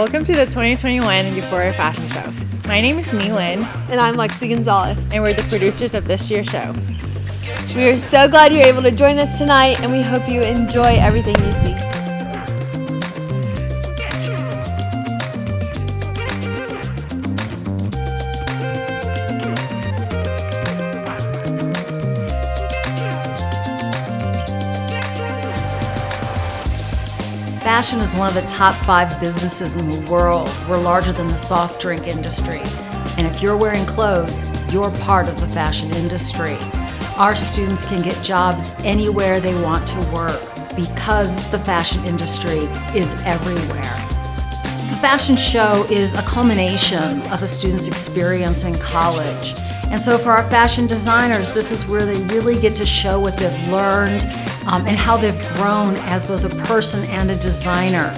Welcome to the 2021 Euphoria Fashion Show. My name is Mi Lin. And I'm Lexi Gonzalez. And we're the producers of this year's show. We are so glad you're able to join us tonight, and we hope you enjoy everything you see. Fashion is one of the top 5 businesses in the world. We're larger than the soft drink industry. And if you're wearing clothes, you're part of the fashion industry. Our students can get jobs anywhere they want to work because the fashion industry is everywhere. The fashion show is a culmination of a student's experience in college. And so for our fashion designers, this is where they really get to show what they've learned and how they've grown as both a person and a designer.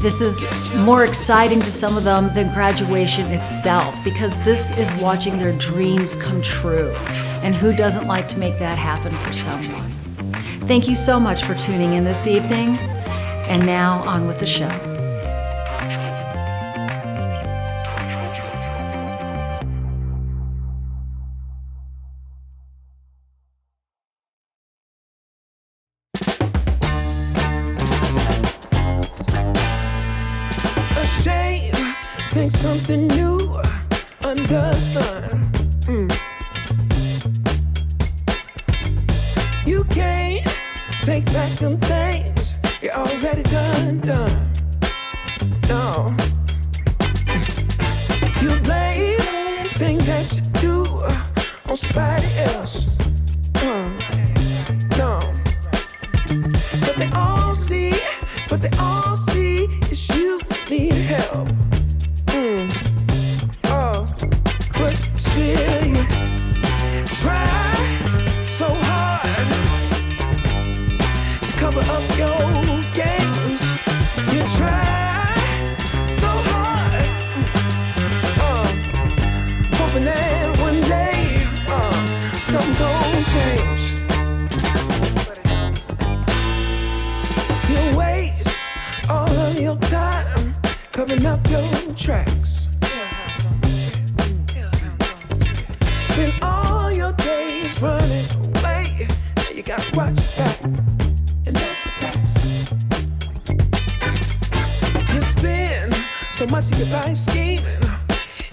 This is more exciting to some of them than graduation itself, because this is watching their dreams come true. And who doesn't like to make that happen for someone? Thank you so much for tuning in this evening. And now on with the show. Think something new under the sun. You can't take back them things you already done. No. You blame things that you do on somebody else. No. But they all see is you need help. But still you try so hard to cover up your games. You try so hard, hoping that one day something gon' change. You waste all of your time covering up your tracks. Spend all your days running away. Now you gotta watch your back, and that's the facts. You spend so much of your life scheming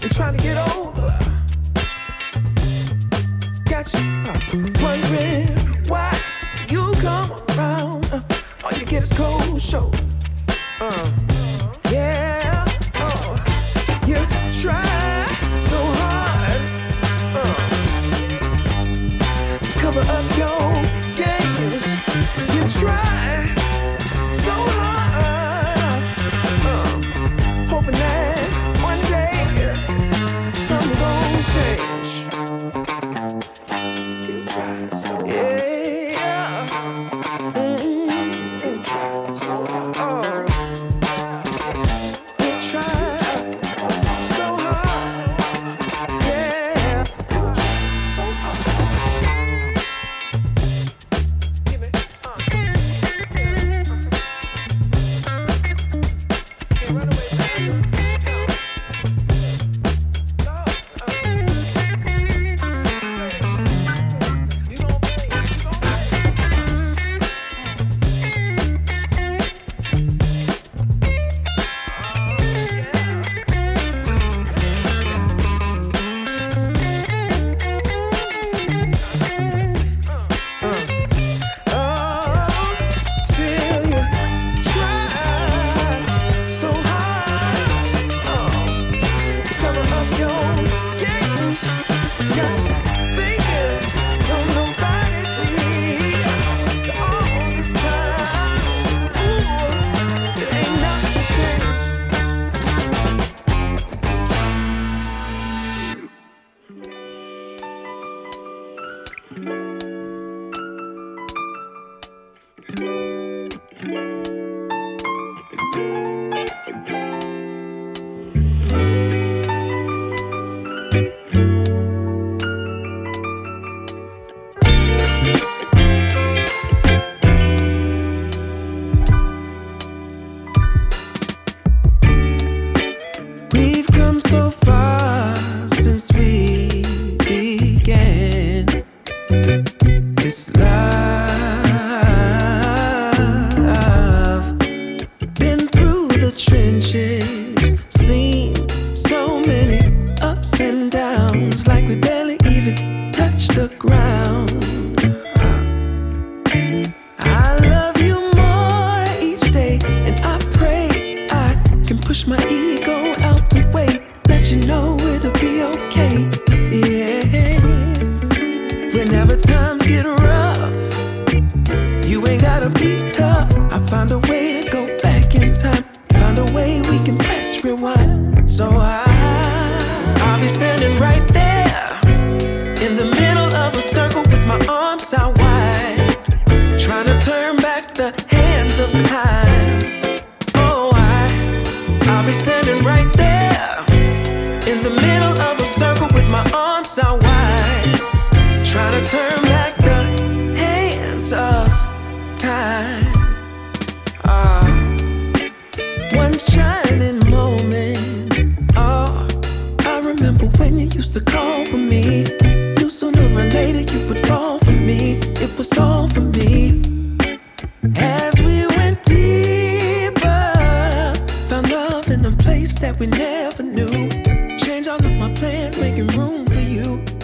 and trying to get over. Got you wondering why you come around. All you get is cold shoulder. Yeah, you try so hard to cover up your games. You try so hard, hoping that one day something gon' change. You try so hard. Yeah. You try so hard. You try so hard. Yeah. You try so hard. Give me, Can't run away from me.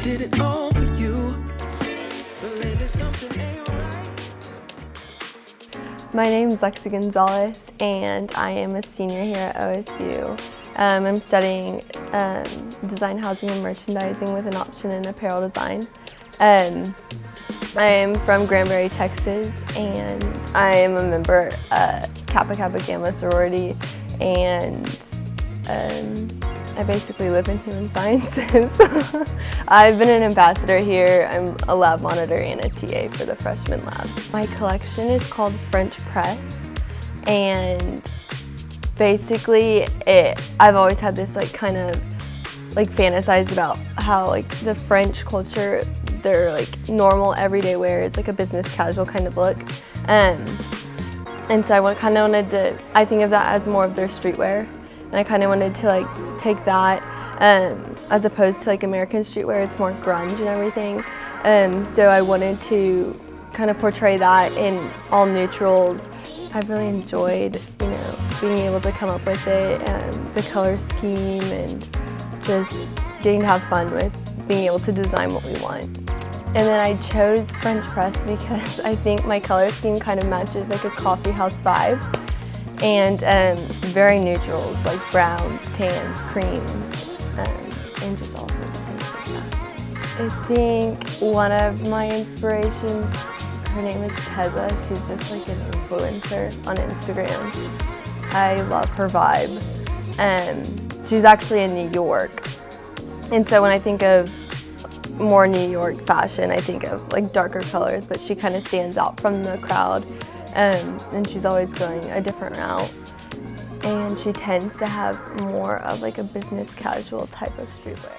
did it all for you. But lately something ain't right. My name is Lexi Gonzalez, and I am a senior here at OSU. I'm studying design, housing, and merchandising with an option in apparel design. I am from Granbury, Texas, and I am a member at Kappa Kappa Gamma sorority, and I basically live in human sciences. I've been an ambassador here. I'm a lab monitor and a TA for the freshman lab. My collection is called French Press, and basically I've always had this kind of fantasized about how the French culture, their normal everyday wear is a business casual kind of look. And so I kind of wanted to, I think of that as more of their streetwear. And I kind of wanted to take that as opposed to American streetwear, it's more grunge and everything. So I wanted to kind of portray that in all neutrals. I've really enjoyed, being able to come up with it and the color scheme and just getting to have fun with being able to design what we want. And then I chose French Press because I think my color scheme kind of matches a coffee house vibe. And very neutrals like browns, tans, creams, and just all sorts of things like that. I think one of my inspirations, her name is Teza. She's just an influencer on Instagram. I love her vibe. She's actually in New York. And so when I think of more New York fashion, I think of darker colors, but she kind of stands out from the crowd. And she's always going a different route. And she tends to have more of a business casual type of streetwear.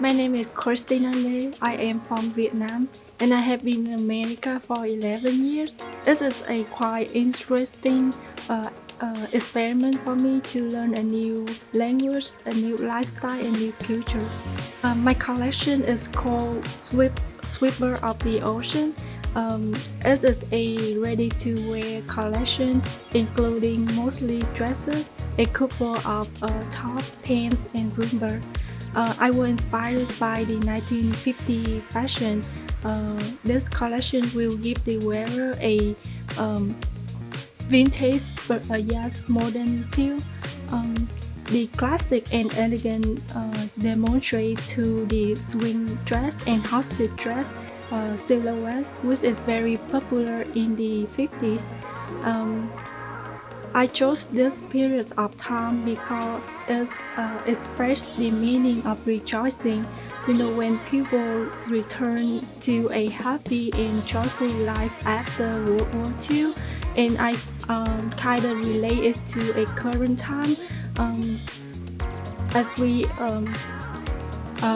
My name is Christina Lê. I am from Vietnam and I have been in America for 11 years. This is a quite interesting experiment for me to learn a new language, a new lifestyle, and new culture. My collection is called Sweeper of the Ocean. It is a ready-to-wear collection including mostly dresses, a couple of top pants, and romper. I was inspired by the 1950 fashion. This collection will give the wearer a vintage but yet modern feel. The classic and elegant demonstrate to the swing dress and hosted dress silhouette, which is very popular in the 50s. I chose this period of time because it expressed the meaning of rejoicing. When people return to a happy and joyful life after World War II, and I kind of relate it to a current time.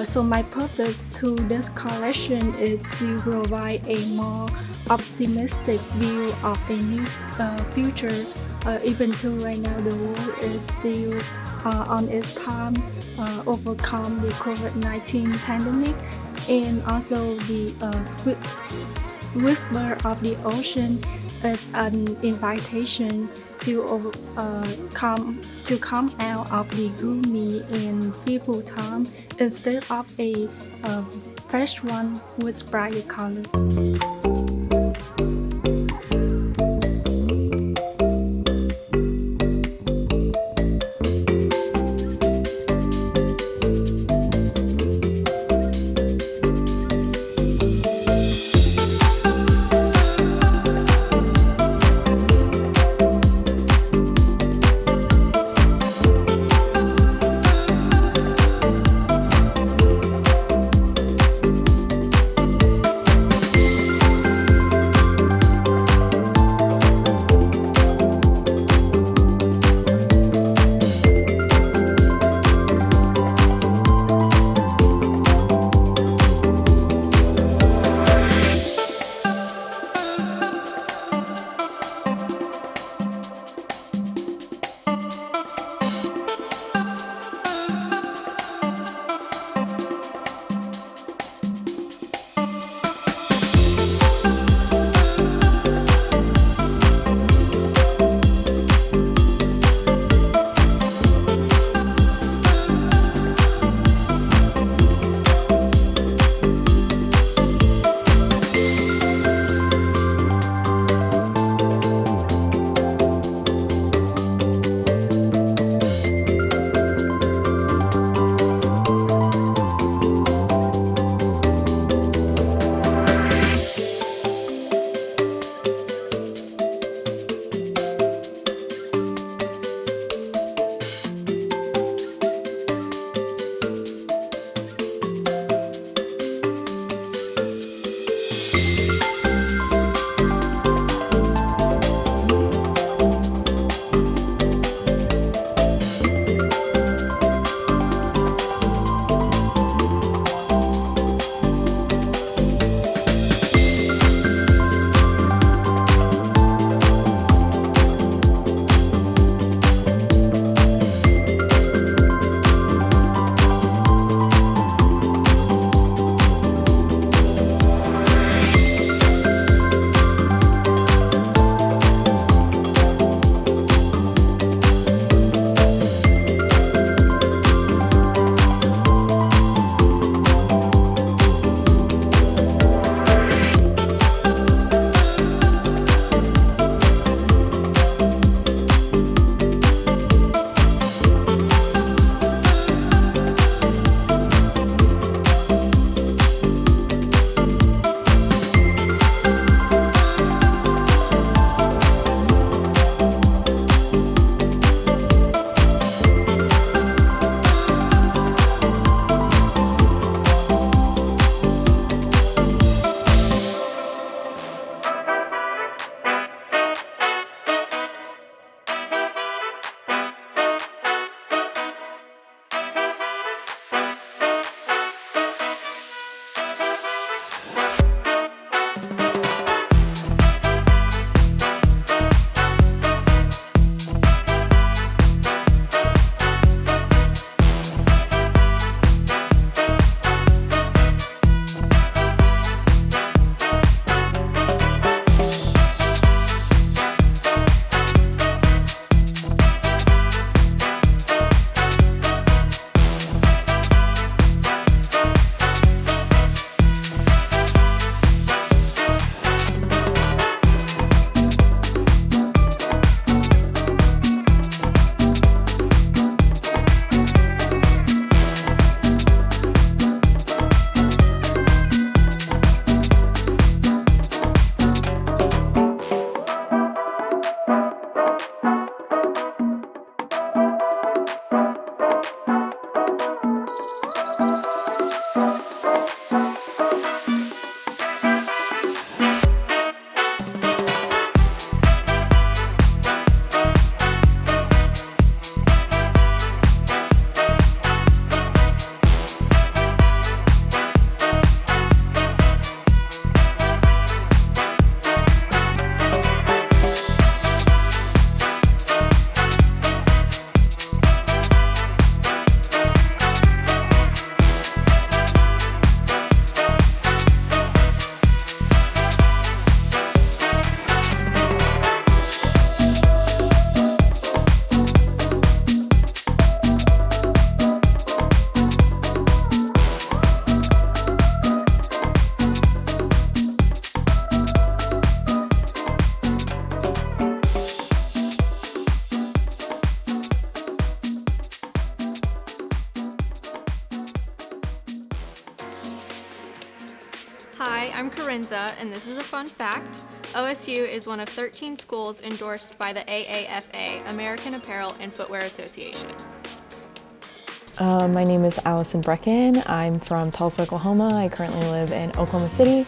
So my purpose to this collection is to provide a more optimistic view of a new future. Even though right now the world is still on its time overcome the COVID-19 pandemic, and also the whisper of the ocean is an invitation to come out of the gloomy and fearful time instead of a fresh one with brighter colors. I'm Corinza, and this is a fun fact. OSU is one of 13 schools endorsed by the AAFA, American Apparel and Footwear Association. My name is Allison Brecken. I'm from Tulsa, Oklahoma. I currently live in Oklahoma City.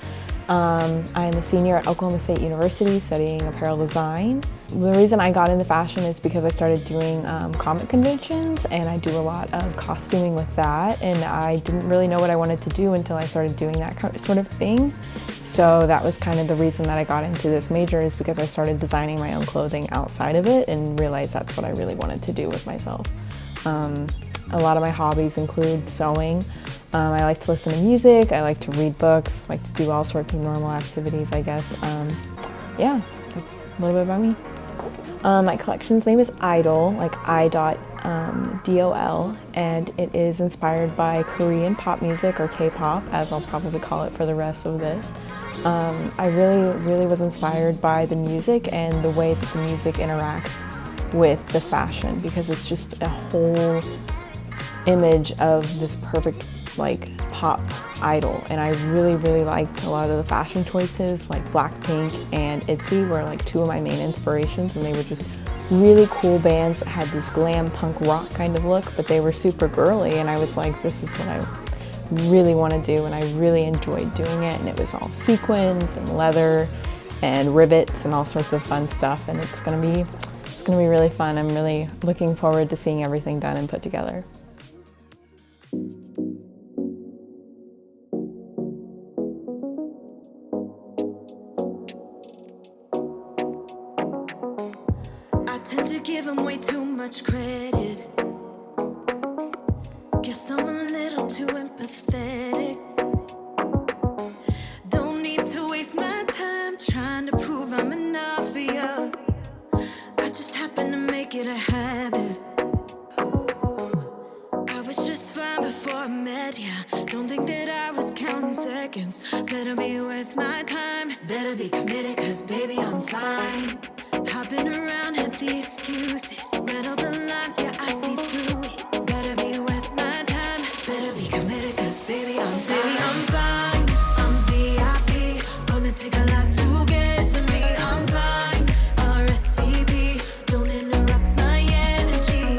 I'm a senior at Oklahoma State University studying apparel design. The reason I got into fashion is because I started doing comic conventions, and I do a lot of costuming with that, and I didn't really know what I wanted to do until I started doing that sort of thing. So that was kind of the reason that I got into this major, is because I started designing my own clothing outside of it and realized that's what I really wanted to do with myself. A lot of my hobbies include sewing. I like to listen to music, I like to read books, I like to do all sorts of normal activities, I guess. Yeah, that's a little bit about me. My collection's name is Idol, like I.DOL, and it is inspired by Korean pop music, or K-pop, as I'll probably call it for the rest of this. I really was inspired by the music and the way that the music interacts with the fashion, because it's just a whole image of this perfect pop idol, and I really liked a lot of the fashion choices. Like Blackpink and ITZY were like two of my main inspirations, and they were just really cool bands that had this glam punk rock kind of look, but they were super girly, and I was like, this is what I really want to do, and I really enjoyed doing it. And it was all sequins and leather and rivets and all sorts of fun stuff, and it's gonna be really fun. I'm really looking forward to seeing everything done and put together. I tend to give him way too much credit. Guess I'm a little too empathetic. Don't need to waste my time trying to prove I'm enough for you. I just happen to make it a habit. I was just fine before I met ya. Don't think that I was counting seconds. Better be worth my time. Better be committed, cause baby I'm fine. Hopping around, had the excuses. Read all the lines, yeah, I see through it. Better be worth my time. Better be committed, cause baby I'm fine. I'm VIP. Gonna take a lot to get to me. I'm fine. RSVP. Don't interrupt my energy.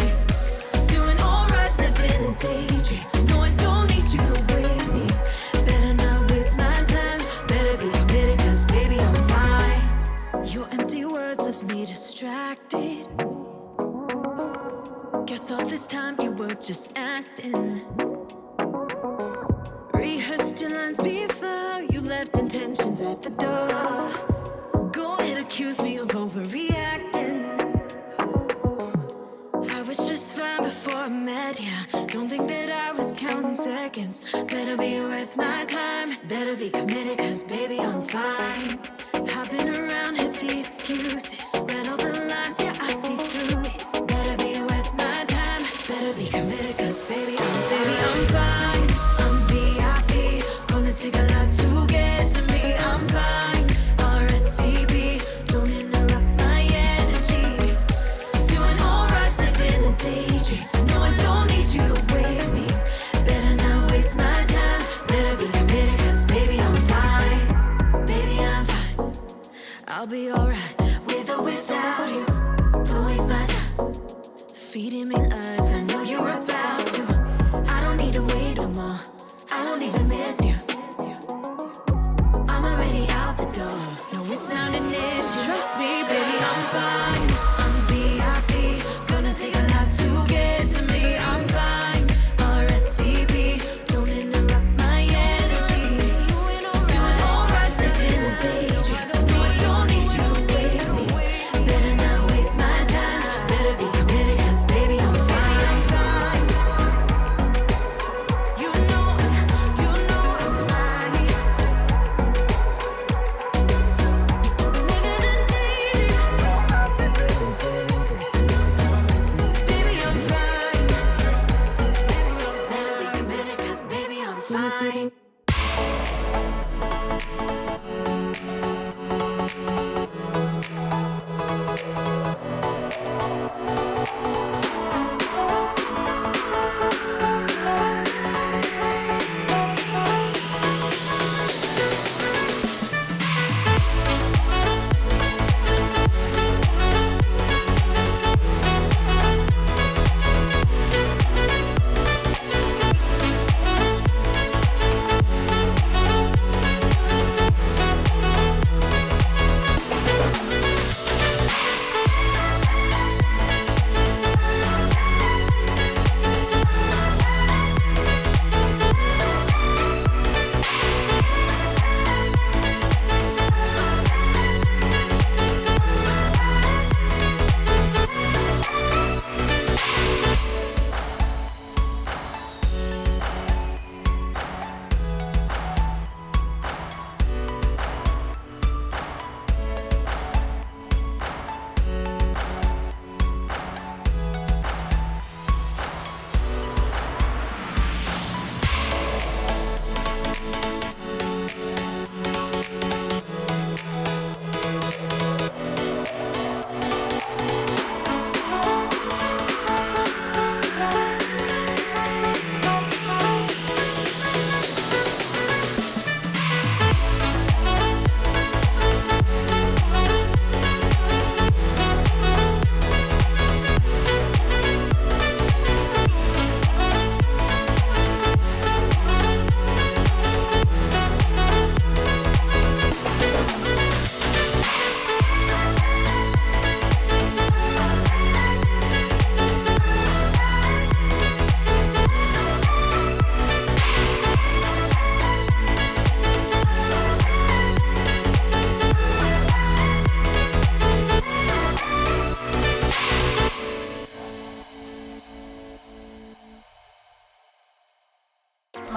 Doing alright, living a daydream. No, I don't need you to wait me. Better not waste my time. Better be committed, cause baby I'm fine. Your empty words left me distracted. Guess all this time you were just acting. Rehearsed your lines before you left intentions at the door. Go ahead, accuse me of overreacting. I was just fine before I met ya. Don't think that I was counting seconds. Better be worth my time. Better be committed, cause baby I'm fine. Hopping around, hit the excuses. Read all the lines, yeah, I see through it. Better be worth my time. Better be committed, cause baby I'm fine. I'm VIP. Gonna take a lot to get to me. I'm fine. RSVP. Don't interrupt my energy. Doing alright, living a daydream. No, I don't need you to wait me. Better not waste my time. Better be committed, cause baby I'm fine. Baby I'm fine. I'll be alright, with or without you. Don't waste my time feeding me lies, I know you're about to.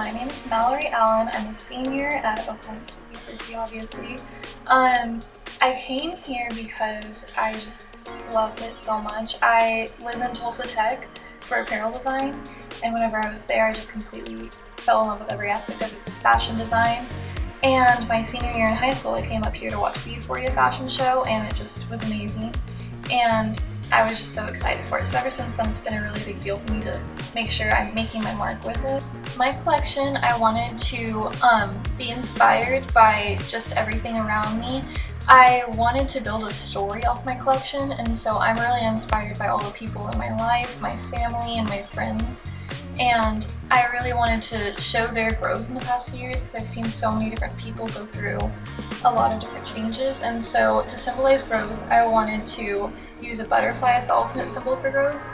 my name is Mallory Allen. I'm a senior at Oklahoma State University, obviously. I came here because I just loved it so much. I was in Tulsa Tech for apparel design, and whenever I was there, I just completely fell in love with every aspect of fashion design. And my senior year in high school, I came up here to watch the Euphoria Fashion Show, and it just was amazing. And I was just so excited for it. So ever since then, it's been a really big deal for me to make sure I'm making my mark with it. My collection, I wanted to be inspired by just everything around me. I wanted to build a story off my collection, and so I'm really inspired by all the people in my life, my family, and my friends. And I really wanted to show their growth in the past few years because I've seen so many different people go through a lot of different changes. And so to symbolize growth, I wanted to use a butterfly as the ultimate symbol for growth.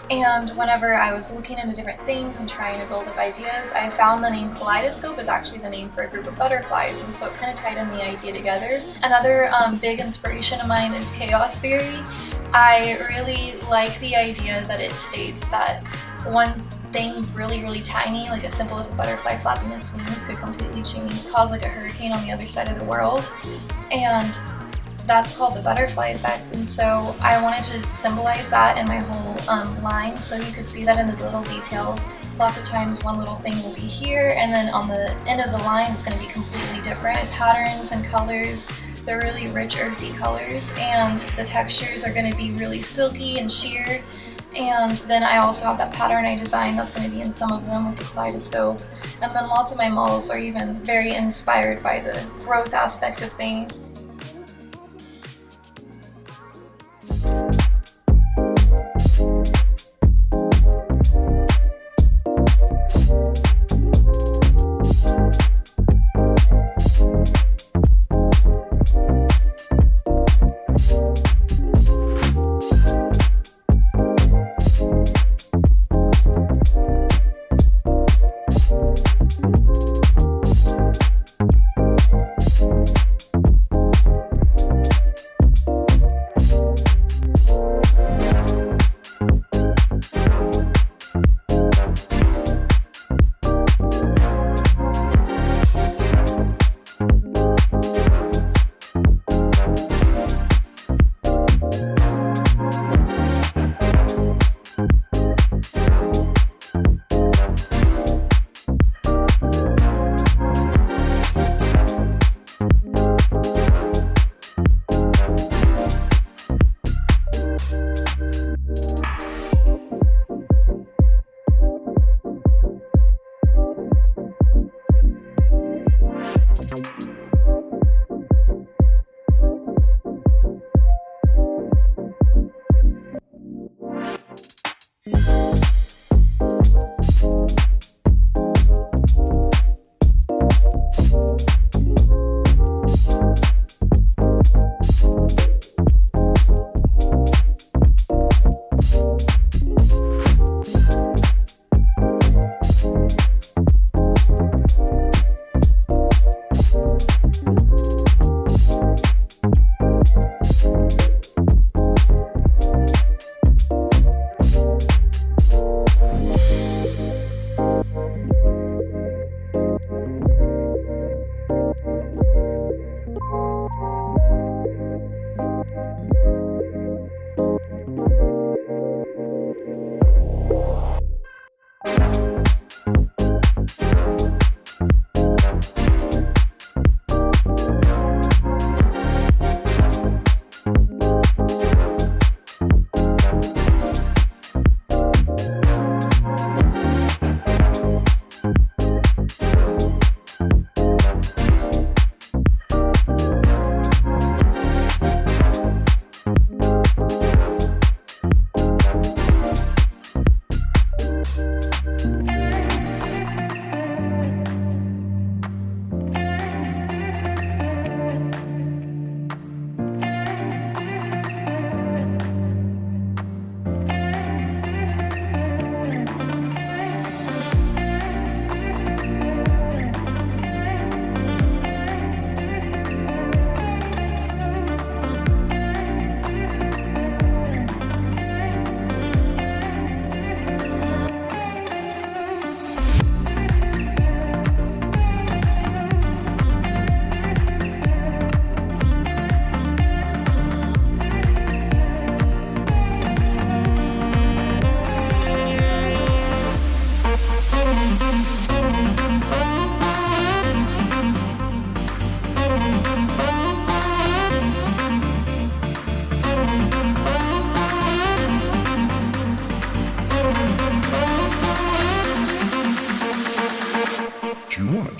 And whenever I was looking into different things and trying to build up ideas, I found the name kaleidoscope is actually the name for a group of butterflies, and so it kind of tied in the idea together. Another big inspiration of mine is chaos theory. I really like the idea that it states that one thing really tiny, like as simple as a butterfly flapping its wings, could completely cause like a hurricane on the other side of the world. And that's called the butterfly effect, and so I wanted to symbolize that in my whole line, so you could see that in the little details. Lots of times one little thing will be here, and then on the end of the line it's going to be completely different. Patterns and colors, they're really rich earthy colors, and the textures are going to be really silky and sheer. And then I also have that pattern I designed that's going to be in some of them with the kaleidoscope. And then lots of my models are even very inspired by the growth aspect of things.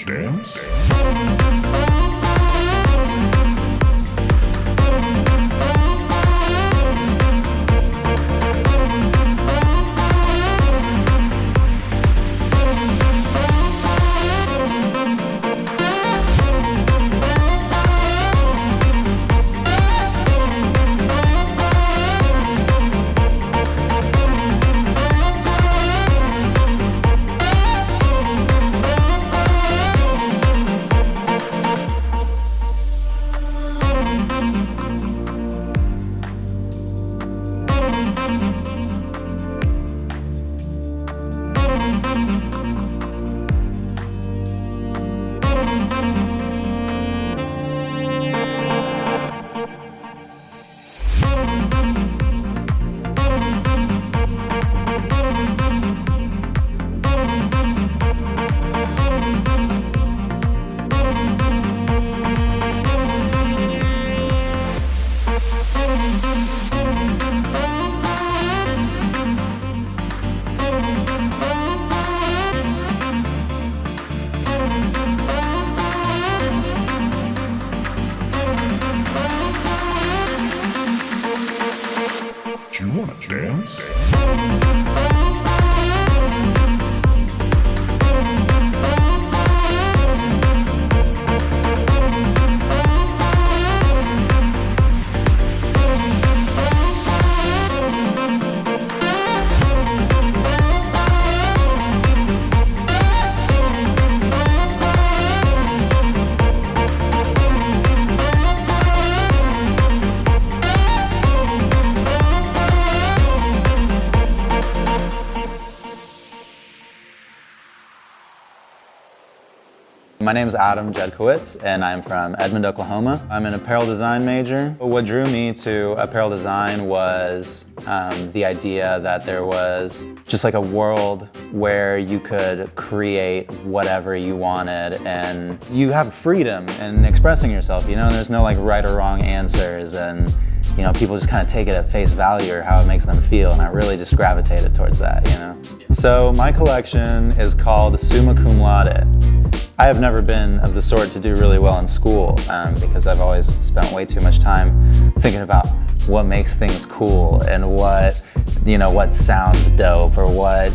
dance? Do you wanna dance? My name is Adam Jedkowitz, and I'm from Edmond, Oklahoma. I'm an apparel design major. What drew me to apparel design was the idea that there was just like a world where you could create whatever you wanted, and you have freedom in expressing yourself, you know, and there's no like right or wrong answers, and you know, people just kind of take it at face value or how it makes them feel, and I really just gravitated towards that, you know. So my collection is called Summa Cum Laude. I have never been of the sort to do really well in school because I've always spent way too much time thinking about what makes things cool and what, you know, what sounds dope or what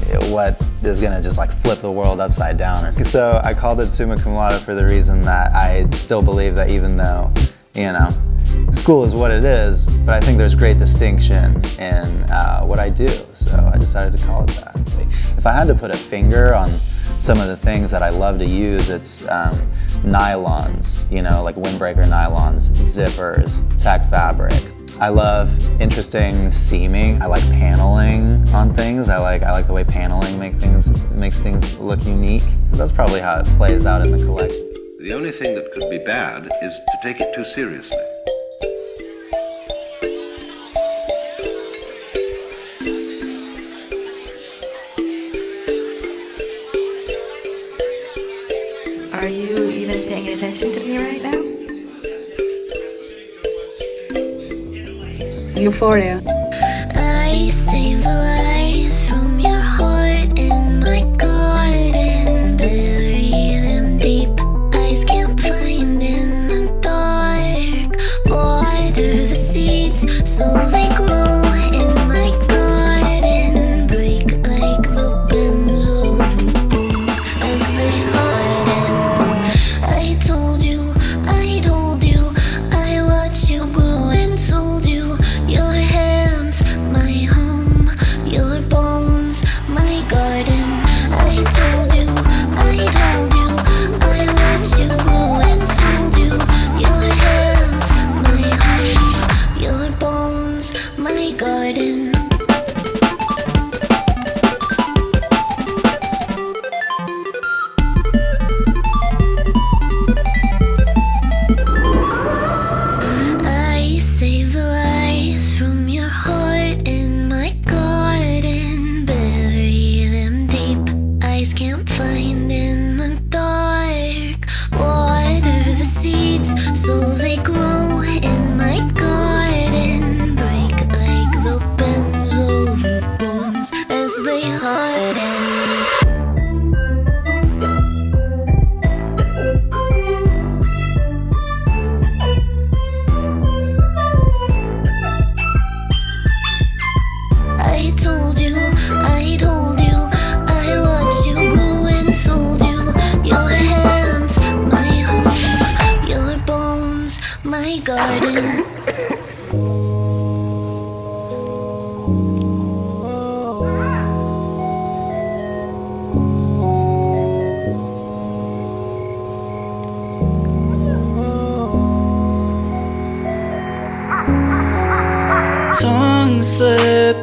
is gonna just like flip the world upside down. So I called it Summa Cum Laude for the reason that I still believe that even though, you know, school is what it is, but I think there's great distinction in what I do, so I decided to call it that. If I had to put a finger on some of the things that I love to use, it's nylons, you know, like windbreaker nylons, zippers, tech fabrics. I love interesting seaming. I like paneling on things. I like the way paneling makes things look unique. That's probably how it plays out in the collection. The only thing that could be bad is to take it too seriously. Are you even paying attention to me right now? Euphoria. I save the lies from your heart in my garden, bury them deep. Eyes can't find in the dark. Water the seeds so they grow in my garden. Break like the bends of the bones as they harden. I told you, I watched you grow and told you. Your hands, my home, your bones,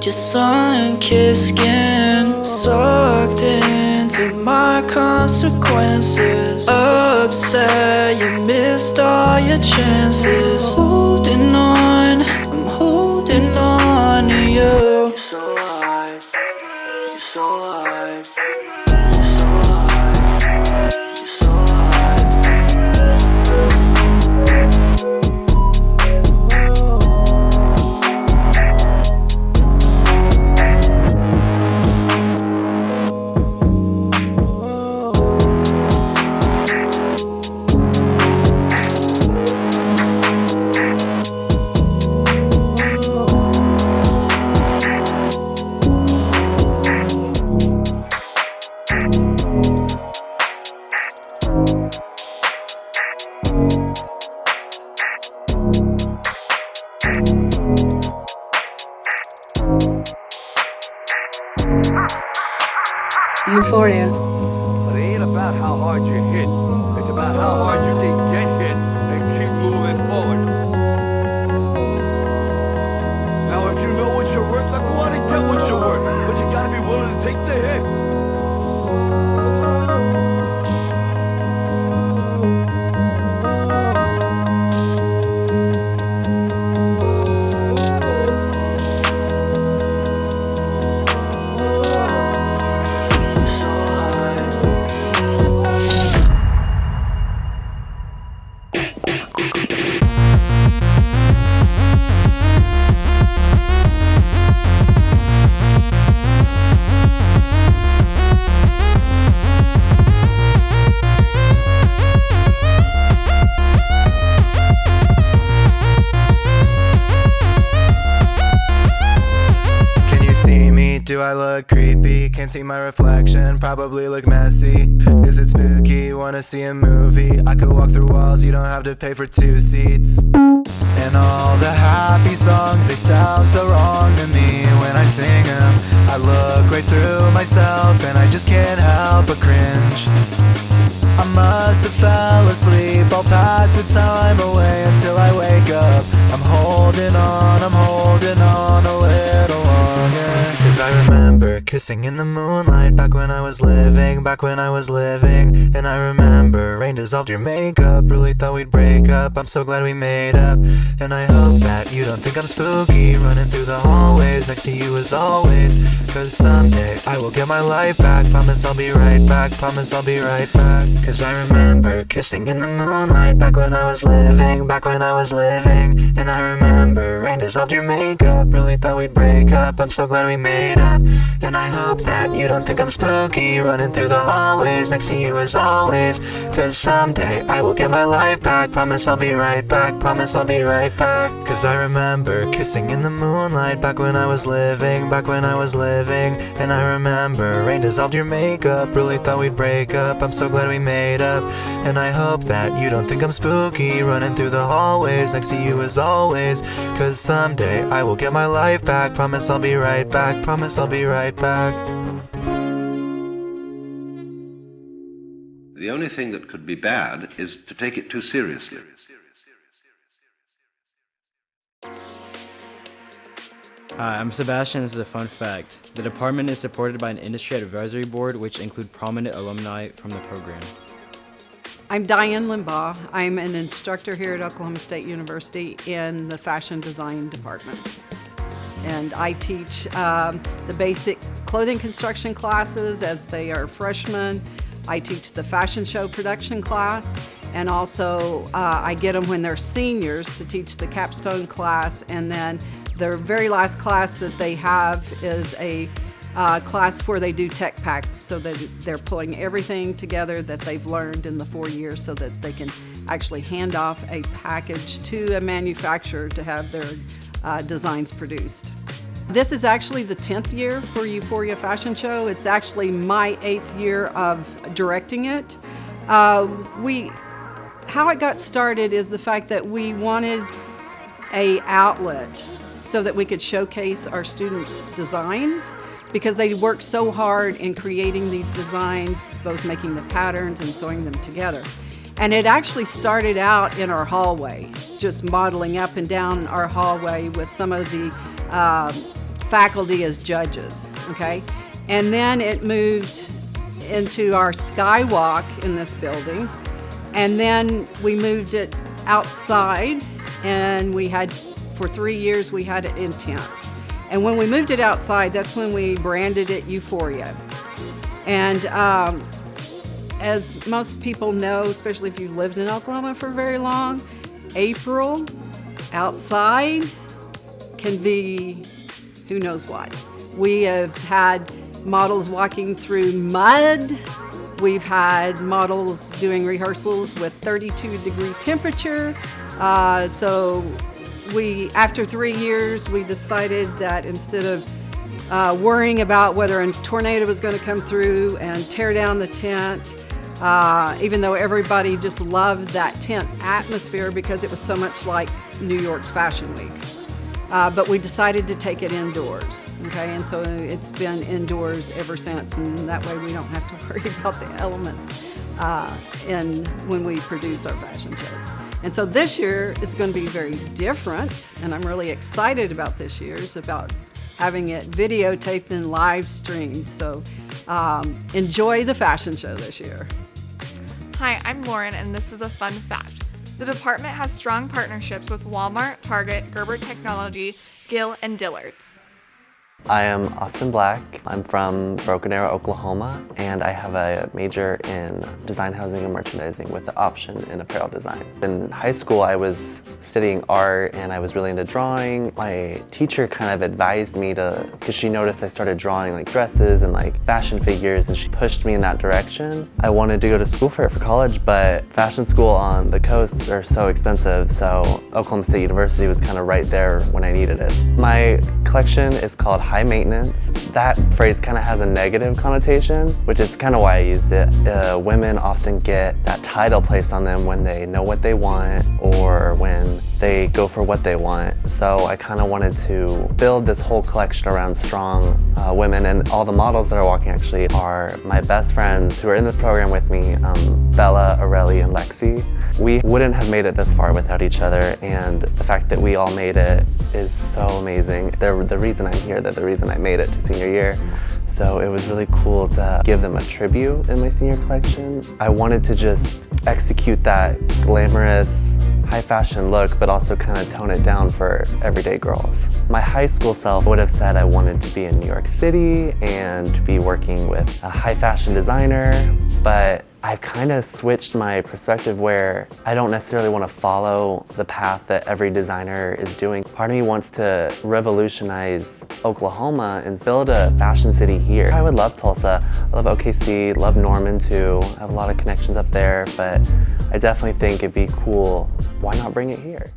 Just sun-kissed skin, sucked into my consequences. Upset, you missed all your chances. Holding on, I'm holding on to you. You're so alive, you're so alive, you're so alive, you're so alive. Euphoria. But it ain't about how hard you hit. It's about how hard you can get hit and keep moving forward. Now, if you know what you're worth, then go out and get what you're worth. But you gotta be willing to take the hits. Do I look creepy? Can't see my reflection, probably look messy. Is it spooky? Wanna see a movie? I could walk through walls, you don't have to pay for 2 seats. And all the happy songs, they sound so wrong to me when I sing them. I look right through myself and I just can't help but cringe. I must have fell asleep, I'll pass the time away until I wake up. I'm holding on a little longer. Cause I remember kissing in the moonlight back when I was living. And I remember rain dissolved your makeup, really thought we'd break up. I'm so glad we made up. And I hope that you don't think I'm spooky, running through the hallways next to you as always. Cause someday I will get my life back, promise I'll be right back, promise I'll be right back. Cause I remember kissing in the moonlight back when I was living. And I remember rain dissolved your makeup, really thought we'd break up. I'm so glad we made up. And I hope that you don't think I'm spooky, running through the hallways next to you as always. Cause someday I will get my life back, promise I'll be right back, promise I'll be right back. Cause I remember kissing in the moonlight back when I was living. And I remember rain dissolved your makeup, really thought we'd break up. I'm so glad we made up. And I hope that you don't think I'm spooky, running through the hallways next to you as always. Cause someday I will get my life back, promise I'll be right back, promise I'll be right back. The only thing that could be bad is to take it too seriously. Hi, I'm Sebastian. This is a fun fact. The department is supported by an industry advisory board which include prominent alumni from the program. I'm Diane Limbaugh. I'm an instructor here at Oklahoma State University in the fashion design department. And I teach the basic clothing construction classes as they are freshmen. I teach the fashion show production class, and also I get them when they're seniors to teach the capstone class, and then their very last class that they have is a class where they do tech packs, so that they're pulling everything together that they've learned in the 4 years so that they can actually hand off a package to a manufacturer to have their designs produced. This is actually the 10th year for Euphoria Fashion Show. It's actually my 8th year of directing it. How it got started is the fact that we wanted an outlet so that we could showcase our students' designs, because they work so hard in creating these designs, both making the patterns and sewing them together. And it actually started out in our hallway, just modeling up and down our hallway with some of the faculty as judges, okay? And then it moved into our skywalk in this building, and then we moved it outside, and we had, for 3 years, we had it in tents. And when we moved it outside, that's when we branded it Euphoria. And as most people know, especially if you've lived in Oklahoma for very long, April outside can be who knows what. We have had models walking through mud. We've had models doing rehearsals with 32-degree temperature. So after 3 years, we decided that instead of worrying about whether a tornado was going to come through and tear down the tent, even though everybody just loved that tent atmosphere because it was so much like New York's Fashion Week. But we decided to take it indoors, okay? And so it's been indoors ever since, and that way we don't have to worry about the elements when we produce our fashion shows. And so this year is going to be very different, and I'm really excited about this year's, about having it videotaped and live streamed. So enjoy the fashion show this year. Hi, I'm Lauren, and this is a fun fact. The department has strong partnerships with Walmart, Target, Gerber Technology, Gill, and Dillard's. I am Austin Black. I'm from Broken Arrow, Oklahoma, and I have a major in design, housing, and merchandising with the option in apparel design. In high school, I was studying art and I was really into drawing. My teacher kind of advised me because she noticed I started drawing like dresses and like fashion figures, and she pushed me in that direction. I wanted to go to school for it for college, but fashion school on the coast are so expensive, so Oklahoma State University was kind of right there when I needed it. My collection is called high maintenance. That phrase kind of has a negative connotation, which is kind of why I used it. Women often get that title placed on them when they know what they want or when they go for what they want. So I kind of wanted to build this whole collection around strong women, and all the models that are walking actually are my best friends who are in this program with me, Bella, Aurelie, and Lexi. We wouldn't have made it this far without each other, and the fact that we all made it is so amazing. They're the reason I'm here, they're the reason I made it to senior year. So it was really cool to give them a tribute in my senior collection. I wanted to just execute that glamorous, high fashion look, but also kind of tone it down for everyday girls. My high school self would have said I wanted to be in New York City and be working with a high fashion designer, but I've kind of switched my perspective where I don't necessarily want to follow the path that every designer is doing. Part of me wants to revolutionize Oklahoma and build a fashion city here. I would love Tulsa, I love OKC, love Norman too. I have a lot of connections up there, but I definitely think it'd be cool. Why not bring it here?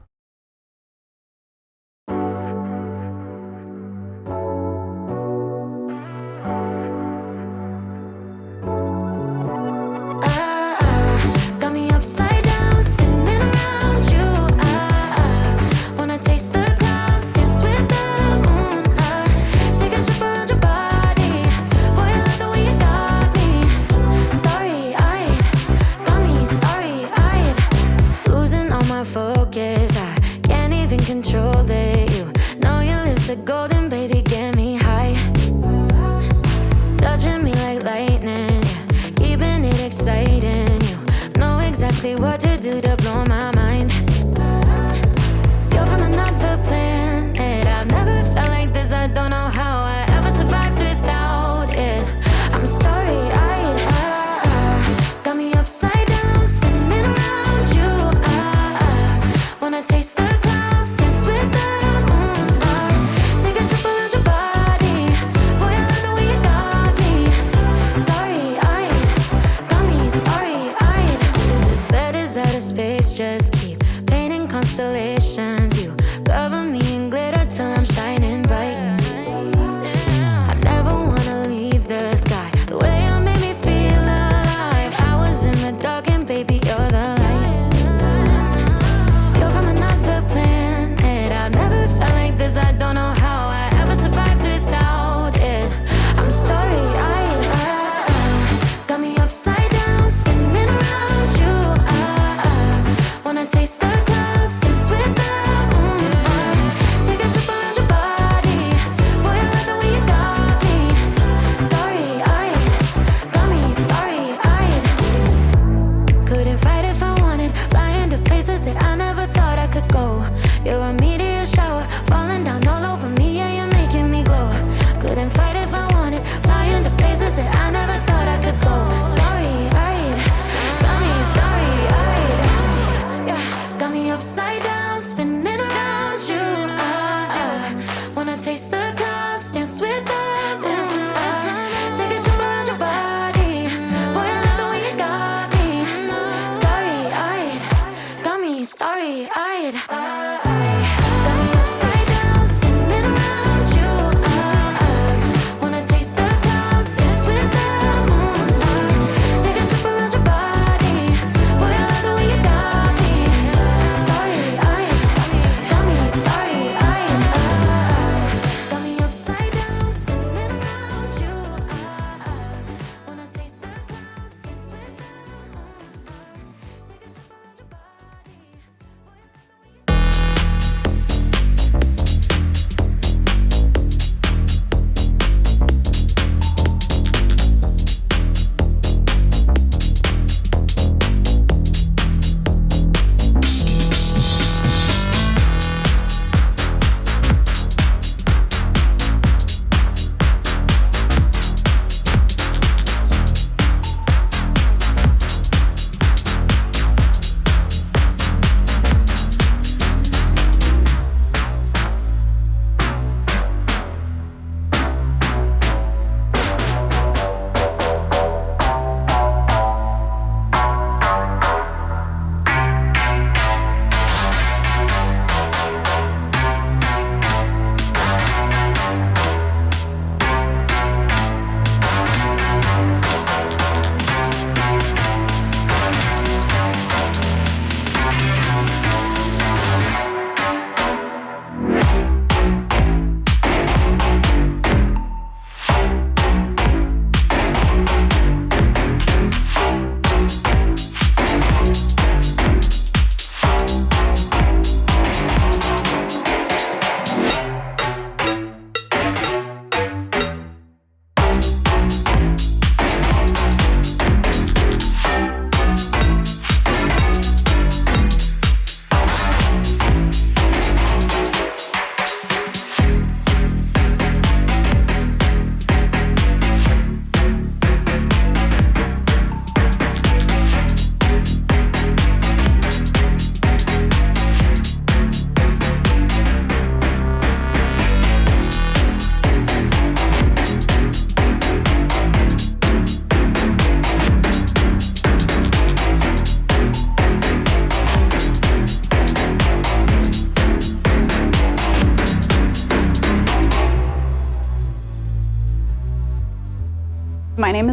Focus.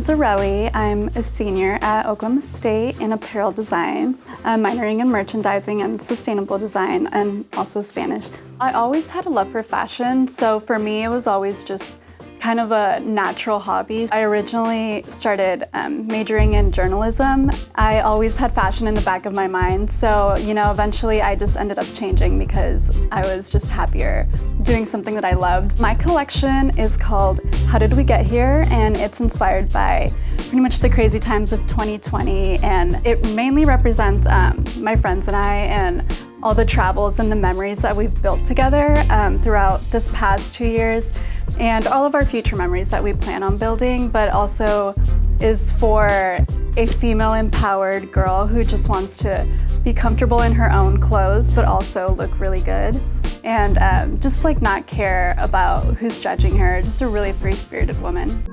is Areli. I'm a senior at Oklahoma State in apparel design. I'm minoring in merchandising and sustainable design, and also Spanish. I always had a love for fashion, so for me it was always just kind of a natural hobby. I originally started majoring in journalism. I always had fashion in the back of my mind, so eventually I just ended up changing because I was just happier doing something that I loved. My collection is called How Did We Get Here, and it's inspired by pretty much the crazy times of 2020, and it mainly represents my friends and I and all the travels and the memories that we've built together throughout this past 2 years, and all of our future memories that we plan on building, but also is for a female empowered girl who just wants to be comfortable in her own clothes, but also look really good, and just like not care about who's judging her, just a really free-spirited woman.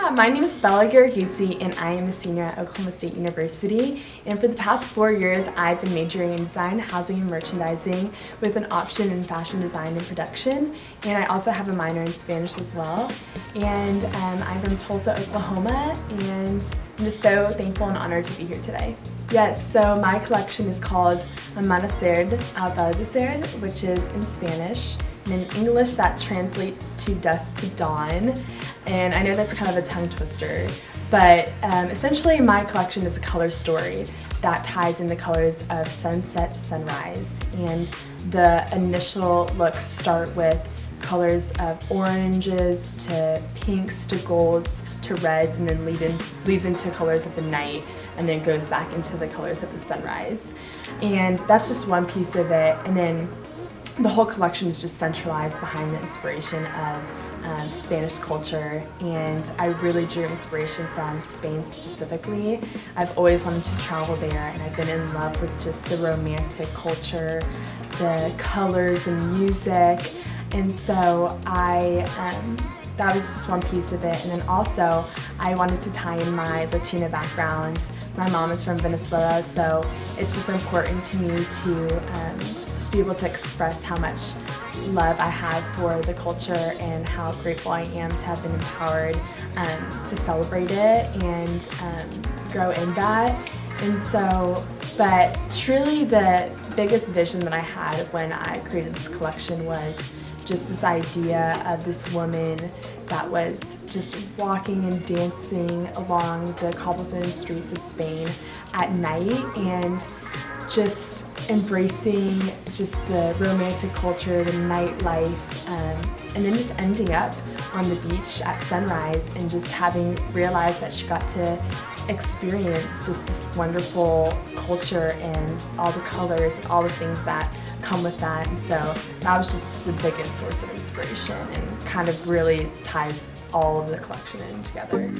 Yeah, my name is Bella Garaguzzi and I am a senior at Oklahoma State University. And for the past 4 years, I've been majoring in design, housing, and merchandising with an option in fashion design and production. And I also have a minor in Spanish as well. And I'm from Tulsa, Oklahoma, and I'm just so thankful and honored to be here today. Yes, so my collection is called Amanecer al Atardecer, which is in Spanish. And in English, that translates to dusk to dawn. And I know that's kind of a tongue twister, but essentially my collection is a color story that ties in the colors of sunset to sunrise. And the initial looks start with colors of oranges to pinks to golds to reds, and then leads into colors of the night, and then goes back into the colors of the sunrise. And that's just one piece of it. And then the whole collection is just centralized behind the inspiration of Spanish culture, and I really drew inspiration from Spain specifically. I've always wanted to travel there, and I've been in love with just the romantic culture, the colors, the music, and so that was just one piece of it. And then also I wanted to tie in my Latina background. My mom is from Venezuela, so it's just important to me to just be able to express how much love I have for the culture and how grateful I am to have been empowered to celebrate it and grow in that. And so, but truly the biggest vision that I had when I created this collection was just this idea of this woman that was just walking and dancing along the cobblestone streets of Spain at night and just embracing just the romantic culture, the nightlife, and then just ending up on the beach at sunrise and just having realized that she got to experience just this wonderful culture and all the colors and all the things that come with that. And so that was just the biggest source of inspiration and kind of really ties all of the collection in together.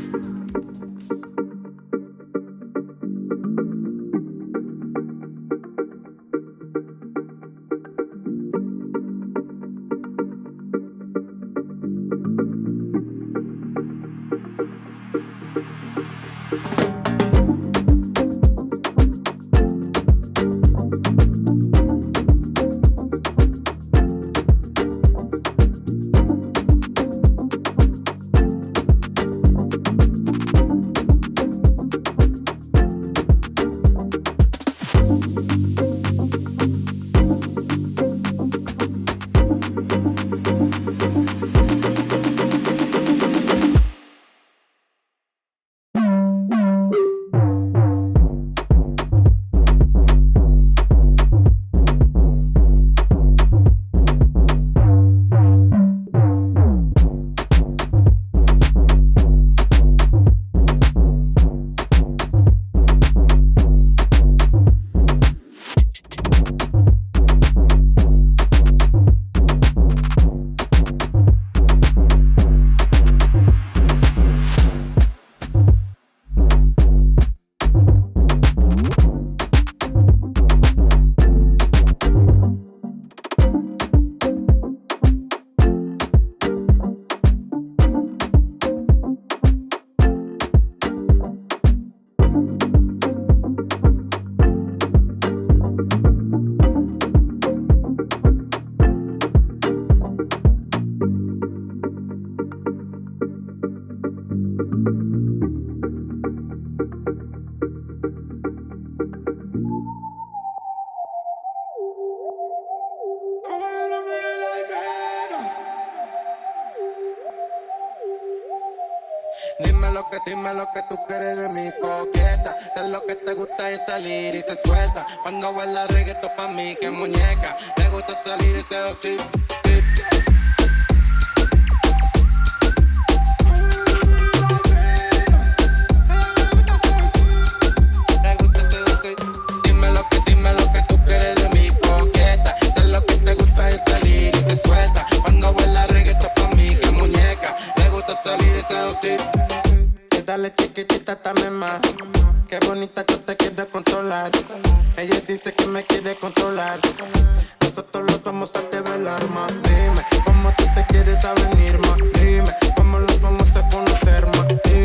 Dime lo que tú quieres de mi coqueta. Sé lo que te gusta es salir y se suelta. Cuando baila reggaetón pa' mí que muñeca. Me gusta salir y seducir. Me gusta seducir. Dime lo que tú quieres de mi coqueta. Sé lo que te gusta es salir y se suelta. Cuando baila reggaetón pa' mí que muñeca. Me gusta salir y seducir. Dale chiquitita, dame más. Qué bonita que te quiere controlar. Ella dice que me quiere controlar. Nosotros los vamos a develar más. Dime cómo tú te quieres a venir más. Dime cómo los vamos a conocer más. Dime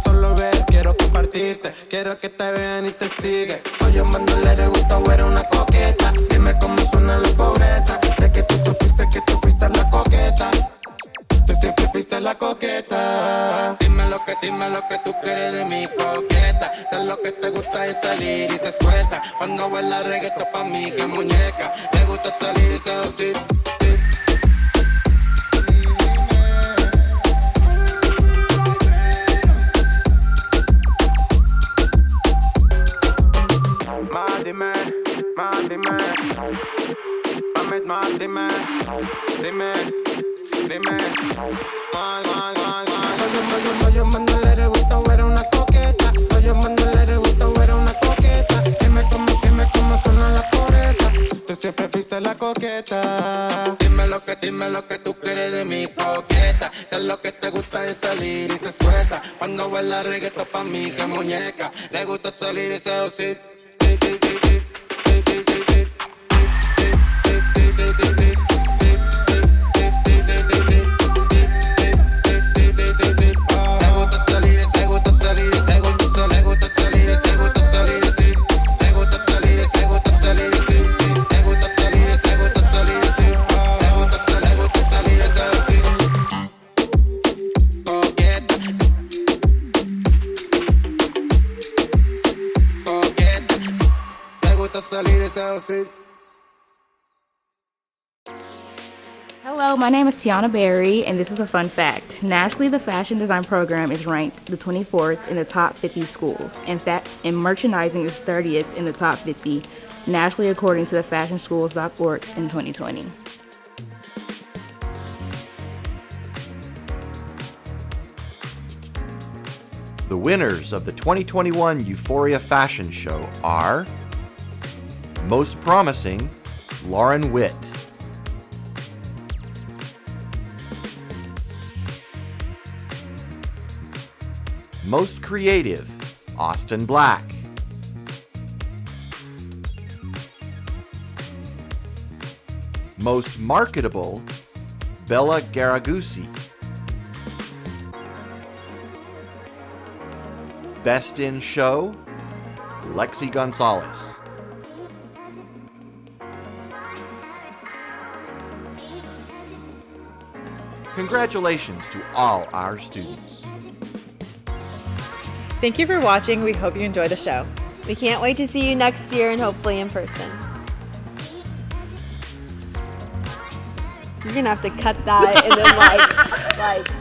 solo ver, quiero compartirte, quiero que te vean y te siguen. Soy un bandolero, le gusta ver una coqueta. Dime cómo suena la pobreza. Sé que tú supiste que tú fuiste la coqueta. Tú siempre fuiste la coqueta. Dime lo que tú quieres de mi coqueta. Sé lo que te gusta es salir y se suelta. Cuando baila reggaetón pa' mí que muñeca. Le gusta salir y seducir. Dime, Soy un bandolero, le gusta ver una coqueta. Soy un bandolero, le gusta ver una coqueta. Dime cómo suena la pobreza. Tú siempre fuiste la coqueta. Dime lo que tú quieres de mi coqueta. Sé lo que te gusta es salir y se suelta. Cuando baila reggaetón pa' mí que muñeca. Le gusta salir y seducir. Hello, my name is Tiana Berry, and this is a fun fact. Nationally, the fashion design program is ranked the 24th in the top 50 schools. In fact, and merchandising is 30th in the top 50 nationally, according to the fashionschools.org in 2020. The winners of the 2021 Euphoria Fashion Show are Most Promising, Lauren Witt. Most Creative, Austin Black. Most Marketable, Bella Garagusi. Best in Show, Lexi Gonzalez. Congratulations to all our students. Thank you for watching. We hope you enjoy the show. We can't wait to see you next year and hopefully in person. You're gonna have to cut that and then like